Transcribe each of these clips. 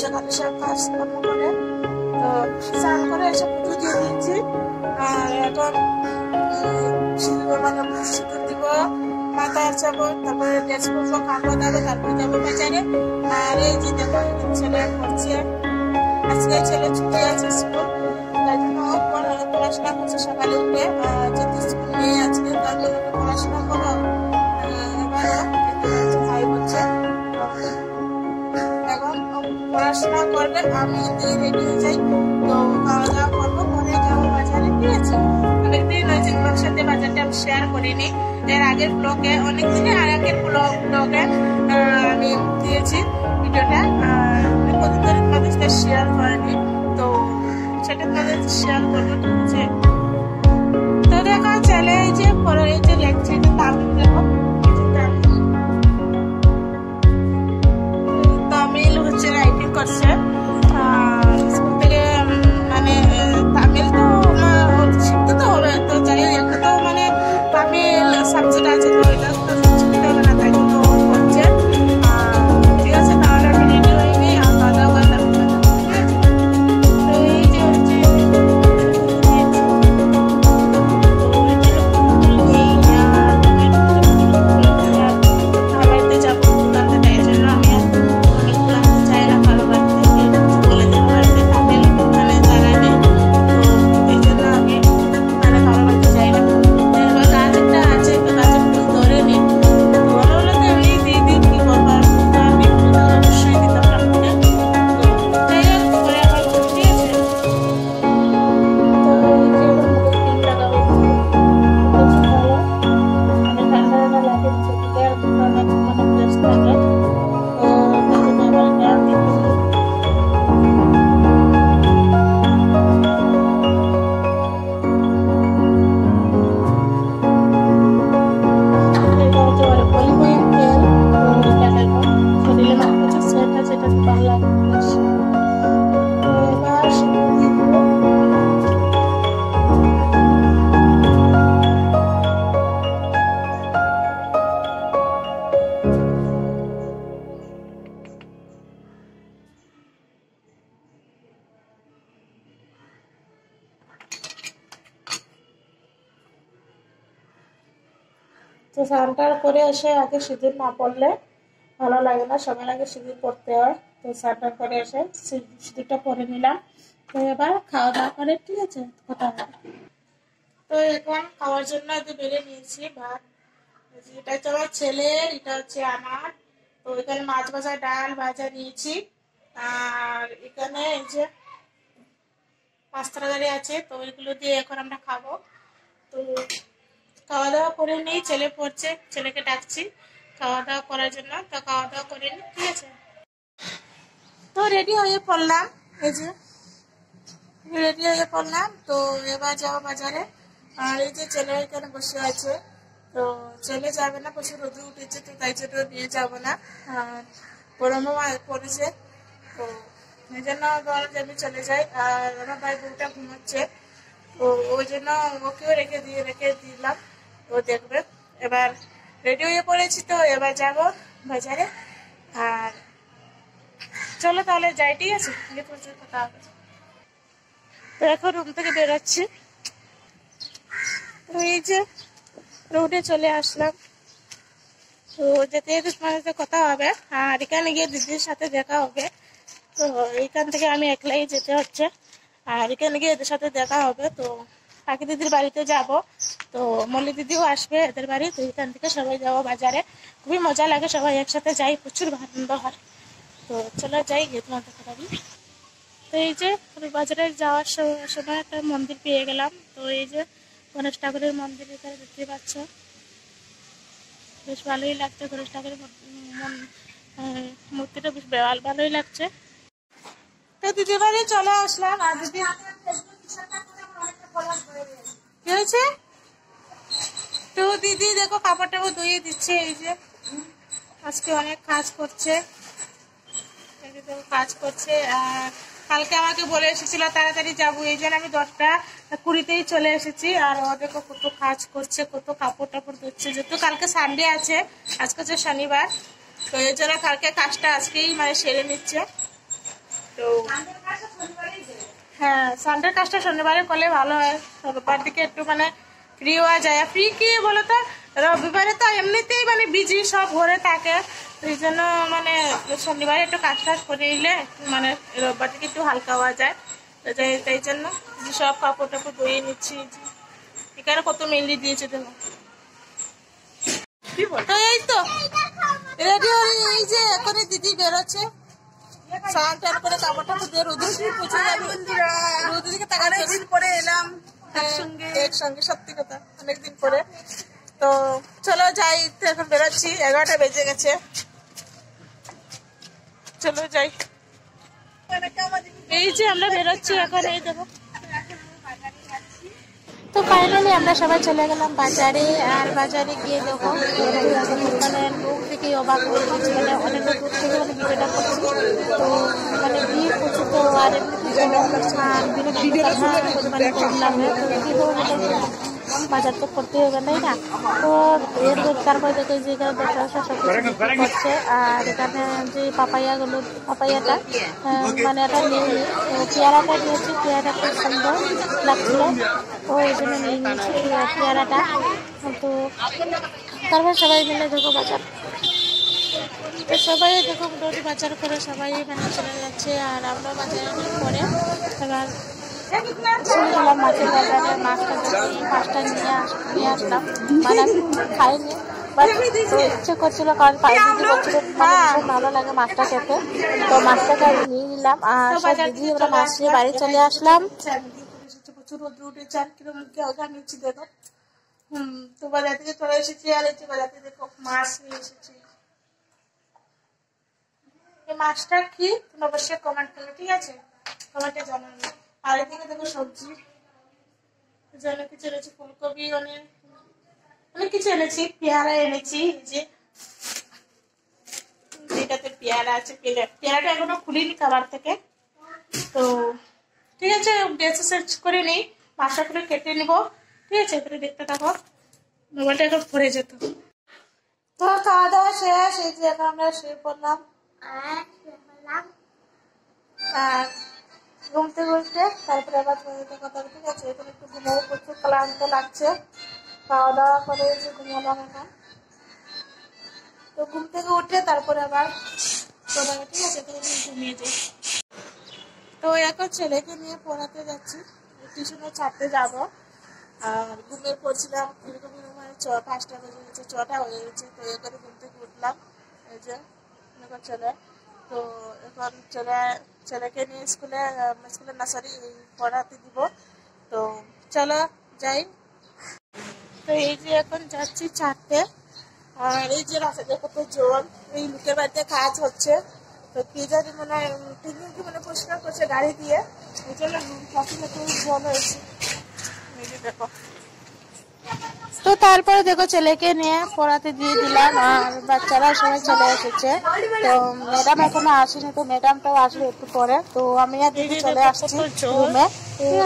সেখানে সব কাজকর্ম করে তো স্নান করে এসে পুজো দিয়ে দিয়েছি। আর এখন মানে সিঁদুর দিব, মাথা আঁচাবো, তারপরে ড্রেস করবো, খাবো দাবো, তারপরে যাবো বাজারে। আর এই যে দেখো ছেলে পড়ছে, আজকে ছেলে ছুটি আছে স্কুল, তাই জন্য পড়াশোনা করছে সকালে উঠে, যেহেতু স্কুল নেই আজকে তার জন্য পড়াশোনা করো। এবারও ভাই বলছে এখন পড়াশোনা করবে, আমি দিয়ে রেডি হয়ে যাই, তো খাওয়া দাওয়া করবো, পরে যাবো বাজারে। ঠিক আছে, অনেকদিন হয়েছে তোমার সাথে বাজারটা আমি শেয়ার করিনি, এর আগের ব্লগে অনেকদিনে আর আগের ব্লগে আমি দিয়েছি ভিডিওটা, কতদিন ধরে তোমাদের সাথে শেয়ার করিনি, তো সেটা তোমাদের শেয়ার করবো। ঠিক আছে, তো দেখো চলে এই যে পরে এই যে লেকচার তামিল দেখো, তামিল হচ্ছে রাইটিং করছে স্কুল থেকে, মানে তামিল তো শিখতে তো হবে, তো যাই একটা তো মানে তামিল সাবজেক্ট আছে, তো এটা তো শিখতে হবে না, তাই জন্য করছে। ঠিক আছে, তাহলে আমি রেডি হয়ে নিই আর খাওয়া দাওয়া করে তারপর ঠিক আছে। তো এই যে বাড়িতে যাবো দোকানটা, তাই জন্য আমি দোকানতে চাই না, কারো বাড়িতে বলে দেবো বাড়িতে তামিল মানে জানা নেই, তো এই জন্য আমি মানে কারো বাড়িতে যাই না। এবার গাছ একটা আছে, তো গাছের ফুল ধরে নি, ধরে হলে তো আমি দিয়ে দিই, কি করবো, আমি অবশ্যই দিতাম রাখতে। তো যাই হোক পরে আবার ঠিক আছে। তো এই যে ক্রিম লাগাবো, মানে ঠান্ডা ঠান্ডা লাগে ছবিতে, আর অনেক মানে ফ্রেশ থাকে, তো তাই জন্য আবার এটা দিতে হবে। এটা হচ্ছে অলিভ তেল, তো এটা দেখো শরীরে মাখাচ্ছে, সেটা যেটা ভালো লাগে বেশ। তো এবার সেটা দিয়ে দেবো। তো স্নানটা করে এসে আগে সিঁদুর না পড়লে ভালো লাগে না, সবার আগে সিঁদুর পড়তে হয়, তো স্নানটা করে এসে সিঁদুরটা পরে নিলাম। তো এবার খাওয়া দাওয়া করে ঠিক আছে কথা হবে। তো এখন খাওয়ার জন্য বেড়ে নিয়েছি ভাত, এটা হচ্ছে আমার ছেলের, এটা হচ্ছে আমার। তো এখানে মাছ ভাজা, ডাল ভাজা নিয়েছি, আর এখানে এই যে পাঁচ তরকারি আছে, তো ওইগুলো দিয়ে এখন আমরা খাবো। তো খাওয়া দাওয়া করে নিই, ছেলে পড়ছে, ছেলেকে ডাকছি খাওয়া দাওয়া করার জন্য, তো খাওয়া দাওয়া করে নিই ঠিক আছে। তো রেডি হয়ে পড়লাম, এই যে রেডি হয়ে পড়লাম, তো এবার যাবো বাজারে। আর এই যে ছেলে এখানে বসে আছে, তো ছেলে যাবে না, প্রচুর রোদে উঠেছে, তো তাই জন্য নিয়ে যাবো না, আর গরমও পড়েছে, তো এই জন্য বল যে আমি চলে যাই। আর আমার ভাই বউটা ঘুমাচ্ছে, তো ওই জন্য ওকেও রেখে দিলাম, ও দেখবে। এবার রেডি হয়ে পড়েছি, তো এবার যাব বাজারে। আর চলো তাহলে যাই, ঠিক আছে? কথা হবে। তো এখন রুম থেকে বেরোচ্ছি, তো এই যে রোডে চলে আসলাম। তো যেতে যেতে তোমার সাথে কথা হবে, আর এখানে গিয়ে দিদির সাথে দেখা হবে। তো এইখান থেকে আমি একলাই যেতে হচ্ছে, আর এখানে গিয়ে এদের সাথে দেখা হবে। তো পাখি দিদির বাড়িতে যাব, তো মল্লি দিদিও আসবে এদের বাড়ি। তো এখান থেকে সবাই যাবো বাজারে, খুবই মজা লাগে, সবাই একসাথে যাই, প্রচুর আনন্দ হয়। তো চলো যাই, গিয়ে তোমার দেখা পাবি। তো এই যে বাজারে যাওয়ার সময় একটা মন্দির পেয়ে গেলাম। তো এই যে গণেশ ঠাকুরের মন্দির এখানে দেখতে পাচ্ছ, বেশ ভালোই লাগছে। গণেশ ঠাকুরের মূর্তিটা বেশ ভালোই লাগছে। তো দিদি বাড়ি চলে আসলাম, আর দিদি কি হয়েছে? তো দিদি দেখো কাপড় টাপড় ধুয়ে দিচ্ছে, এই যে আজকে অনেক কাজ করছে, আর কালকে আমাকে বলে এসেছিল তাড়াতাড়ি যাবো, এই জন্য আমি 10টা 20তেই চলে এসেছি। আর ও দেখো কত কাজ করছে, কত কাপড় টাপড় ধুচ্ছে, যেহেতু কালকে সানডে আছে, আজকে হচ্ছে শনিবার, তো এই জন্য কালকে কাজটা আজকেই মানে সেরে নিচ্ছে। তো হ্যাঁ, সানডের কাজটা শনিবারে করলে ভালো হয়, রবিবার দিকে একটু মানে ফ্রি হওয়া যায়। ফ্রি কি বলতো, রবিবারে তো এমনিতেই মানে বিজি, সব ঘরে থাকে, এই জন্য মানে শনিবারে একটু কাজ টাজ করে নিলে মানে রবিবার থেকে একটু হালকা হওয়া যায়। তাই জন্য সব কাপড় টাপড় ধুয়ে নিচ্ছি। এখানে কত মেহেন্দি দিয়েছে দেখো। তো এই তো রেডি হয়ে, এই যে এখনই দিদি বেরোচ্ছে, স্নান টান করে কাপড় টাপড় দিয়ে রোদের পৌঁছে যাবে। রোদের দিকে অনেকদিন পরে এলাম একসঙ্গে, সত্যি কথা অনেকদিন পরে। তো চলো যাই, তো এখন বেরোচ্ছি, 11টা বেজে গেছে, চলো যাই। এই যে আমরা বেরোচ্ছি এখন, এই দেখো। তো ফাইনালি আমরা সবাই চলে গেলাম বাজারে, আর বাজারে গিয়ে দেখো মানে লোক থেকে অবাক হয়ে গেছে, মানে অনেক দূর থেকে মানে ভিডিওটা করছি, তো মানে ভিড় করছে। তো আর মানে করলাম বাজার তো করতে হবে তাই না? তো এর তারপরে দেখো যে এখানে বসে বসে সব কিছু করছে, আর এখানে যে পাপাইয়াটা মানে এটা নিয়ে পেয়ারাটা নিয়েছি, পেয়ারা খুব সুন্দর লাগছিল, তো এই জন্য নিয়ে নিয়েছি পেয়ারাটা। তো তারপর সবাই মিলে দেখো বাজার, তো সবাই দেখো মোটামুটি বাজার করে সবাই মানে চলে যাচ্ছে, আর আমরা বাজারে পরে এবার চলে গেলাম মাছের বাজারে। মাছটা নিয়ে আসলাম, মানে আমি খাইনি, ইচ্ছে করছিল, কারণ দিদি বলছিল ভীষণ ভালো লাগে মাছটা খেতে, তো মাছটাকে আমি নিয়ে নিলাম। আর সব দিদি আমরা মাছ নিয়ে বাড়ি চলে আসলাম। প্রচুর রোদ্র উঠেছে, আর কিরকম ঘামিয়েছি দেখো। তো বাজার থেকে চলে এসেছি, আর এই বাজার থেকে দেখো মাছ নিয়ে এসেছি। এই মাছটা কি তুমি অবশ্যই কমেন্ট করবে, ঠিক আছে? কমেন্টে জানাবে। আর এদিকে দেখো সবজি, অনেক কিছু এনেছি, ফুলকপি, অনেক কিছু এনেছি, পেয়ারা এনেছি, যে যেটাতে পেয়ারা আছে, পেয়ারাটা এখনো খুলিনি খাবার থেকে। তো ঠিক আছে, গ্যাসে সার্চ করে নিই, মাছটা করে কেটে নিবো, ঠিক আছে? এবারে দেখতে থাকো, মোবাইলটা এখন পড়ে যেত। তো খাওয়া দাওয়া শেষ, এই যে এখন আমরা শুয়ে পড়লাম, আর ঘুমতে তারপরে আবার কথা, ঠিক আছে? এখন একটু ঘুমাবো, প্রচুর ক্লান্ত লাগছে, খাওয়া দাওয়া করে এসে ঘুমালাম এখন। তো ঘুম থেকে উঠে তারপরে আবার ঠিক আছে, তো ঘুমিয়ে যাই। তো এখন ছেলেকে নিয়ে পড়াতে যাচ্ছি, টিউশনে ছাড়তে যাব। আর ঘুমিয়ে পড়ছিলাম, এরকম মানে 5টা বেজে গেছে, 6টা হয়ে গেছে। তো এখানে ঘুম থেকে উঠলাম, এই যে এখন ছেলে। তো এখন ছেলেকে নিয়ে স্কুলে নার্সারি পড়াতে দিব। তো চলো যাই। তো এই যে এখন যাচ্ছি ছাড়তে, আর এই যে রাস্তাতে কত জল, এই লোকের বাড়িতে কাজ হচ্ছে, তো কে জানি মানে ট্যাঙ্কি মানে পরিষ্কার করছে গাড়ি দিয়ে, এই জন্য জল হয়েছে, এই যে দেখো। তো তারপরে দেখো ছেলেকে নিয়ে পড়াতে দিয়ে দিলাম, আর বাচ্চারা সবাই চলে এসেছে। তো ম্যাডাম এখনো আসেনি, তো ম্যাডামটাও আসবে একটু পরে। তো আমি আর দিদি চলে আসছি রুমে।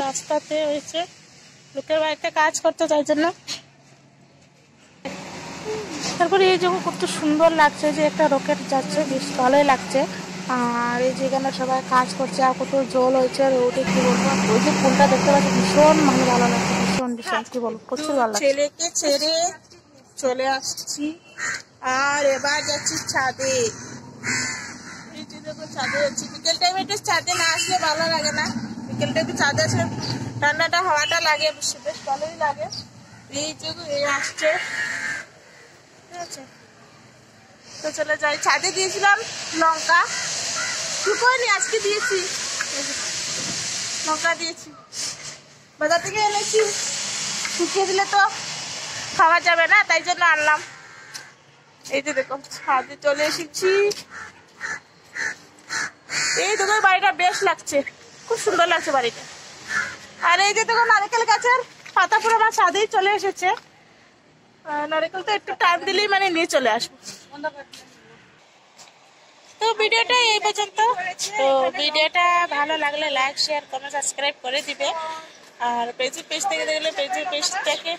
রাস্তাতে হয়েছে লোকের বাড়িতে কাজ করতে, তাই জন্য। তারপরে এই যখন কত সুন্দর লাগছে যে একটা রকেট যাচ্ছে, বেশ ভালোই লাগছে। আর এই যে এখানে সবাই কাজ করছে, আর কত জল হয়েছে রোদে, কি বলবো। ওই যে ফুলটা দেখতে পাচ্ছি, ভীষণ ভালো লাগছে, ভীষণ ভীষণ কি বলবো, প্রচুর ভালো লাগছে। ছেলেকে ছেড়ে চলে আসছি, আর এবার যাচ্ছি ছাদে। ছাদে যাচ্ছি, বিকেল টাইমে একটু ছাদে না আসলে ভালো লাগে না। বিকেলটা একটু ছাদে আসলে ঠান্ডাটা হাওয়াটা লাগে, বেশ ভালোই লাগে। এই যে আসছে, ঠিক আছে, তো চলে যাই। ছাদে দিয়েছিলাম লঙ্কা, শুকোয়নি, আজকে দিয়েছি লঙ্কা, দিয়েছি বাজার থেকে এনেছি। শুকিয়ে দিলে তো খাওয়া যাবে না, তাই জন্য আনলাম। এই যে দেখো ছাদে চলে এসেছি। এই দেখো বাড়িটা বেশ লাগছে, খুব সুন্দর লাগছে বাড়িটা। আর এই যে দেখো নারকেল গাছের পাতা পুরো আমার ছাদেই চলে এসেছে। নারকেল তো একটু টাইম দিলেই মানে নিয়ে চলে আসবো। তো ভিডিওটা এই পর্যন্ত। তো ভিডিওটা ভালো লাগলে লাইক, শেয়ার, কমেন্ট, সাবস্ক্রাইব করে দিবে। আর পেজ থেকে দেখলে পেজটাকে,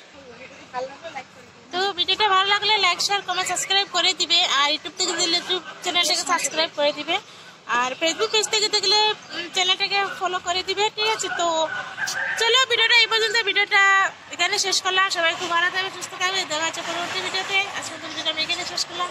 তো ভিডিওটা ভালো লাগলে লাইক, শেয়ার, কমেন্ট, সাবস্ক্রাইব করে দিবে। আর ইউটিউব থেকে দেখলে ইউটিউব চ্যানেলটাকে সাবস্ক্রাইব করে দিবে। আর ফেসবুক পেজ থেকে দেখলে চ্যানেলটাকে ফলো করে দিবে, ঠিক আছে। তো চলো ভিডিওটা এই পর্যন্ত, ভিডিওটা এখানে শেষ করলাম। সবাই খুব ভালো থাকবে, সুস্থ থাকবে, দেখা হচ্ছে পরবর্তী ভিডিওতে। আজকে ভিডিওটা আমি এখানে শেষ করলাম।